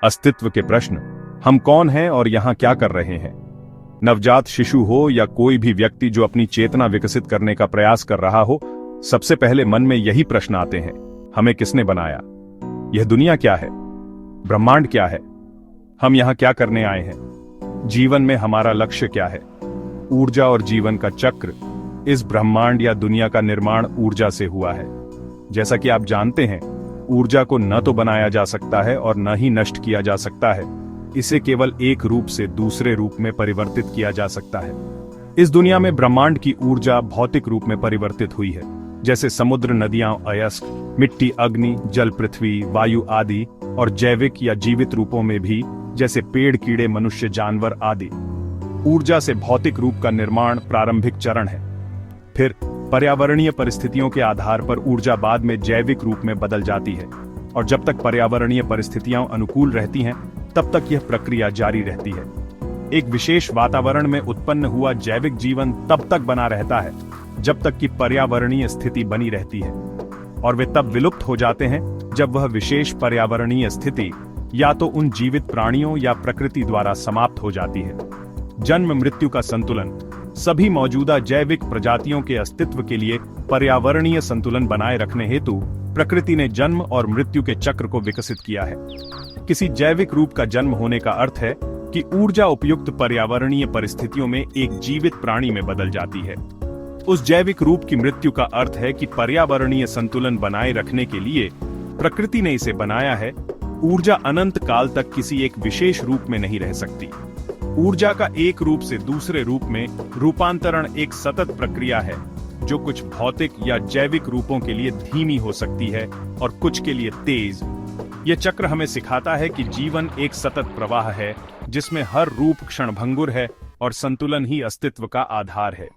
अस्तित्व के प्रश्न, हम कौन हैं और यहाँ क्या कर रहे हैं। नवजात शिशु हो या कोई भी व्यक्ति जो अपनी चेतना विकसित करने का प्रयास कर रहा हो, सबसे पहले मन में यही प्रश्न आते हैं, हमें किसने बनाया, यह दुनिया क्या है, ब्रह्मांड क्या है, हम यहाँ क्या करने आए हैं, जीवन में हमारा लक्ष्य क्या है। ऊर्जा और जीवन का चक्र, इस ब्रह्मांड या दुनिया का निर्माण ऊर्जा से हुआ है। जैसा कि आप जानते हैं, ऊर्जा को न तो बनाया जा सकता है और न ही नष्ट किया जा सकता है, इसे केवल एक रूप से दूसरे रूप में परिवर्तित किया जा सकता है। इस दुनिया में ब्रह्मांड की ऊर्जा भौतिक रूप में परिवर्तित हुई है, जैसे समुद्र, नदियां, अयस्क, मिट्टी, अग्नि, जल, पृथ्वी, वायु आदि, और जैविक या जीवित रूपों में भी, जैसे पेड़, कीड़े, मनुष्य, जानवर आदि। ऊर्जा से भौतिक रूप का निर्माण प्रारंभिक चरण है। फिर पर्यावरणीय परिस्थितियों के आधार पर ऊर्जा बाद में जैविक रूप में बदल जाती है, और जब तक पर्यावरणीय परिस्थितियां अनुकूल रहती हैं, तब तक यह प्रक्रिया जारी रहती है। एक विशेष वातावरण में उत्पन्न हुआ जैविक जीवन तब तक बना रहता है जब तक कि पर्यावरणीय स्थिति बनी रहती है, और वे तब विलुप्त हो जाते हैं जब वह विशेष पर्यावरणीय स्थिति या तो उन जीवित प्राणियों या प्रकृति द्वारा समाप्त हो जाती है। जन्म मृत्यु का संतुलन, सभी मौजूदा जैविक प्रजातियों के अस्तित्व के लिए पर्यावरणीय संतुलन बनाए रखने हेतु प्रकृति ने जन्म और मृत्यु के चक्र को विकसित किया है। किसी जैविक रूप का जन्म होने का अर्थ है कि ऊर्जा उपयुक्त पर्यावरणीय परिस्थितियों में एक जीवित प्राणी में बदल जाती है। उस जैविक रूप की मृत्यु का अर्थ है कि पर्यावरणीय संतुलन बनाए रखने के लिए प्रकृति ने इसे बनाया है। ऊर्जा अनंत काल तक किसी एक विशेष रूप में नहीं रह सकती। ऊर्जा का एक रूप से दूसरे रूप में रूपांतरण एक सतत प्रक्रिया है, जो कुछ भौतिक या जैविक रूपों के लिए धीमी हो सकती है और कुछ के लिए तेज। यह चक्र हमें सिखाता है कि जीवन एक सतत प्रवाह है, जिसमें हर रूप क्षणभंगुर है और संतुलन ही अस्तित्व का आधार है।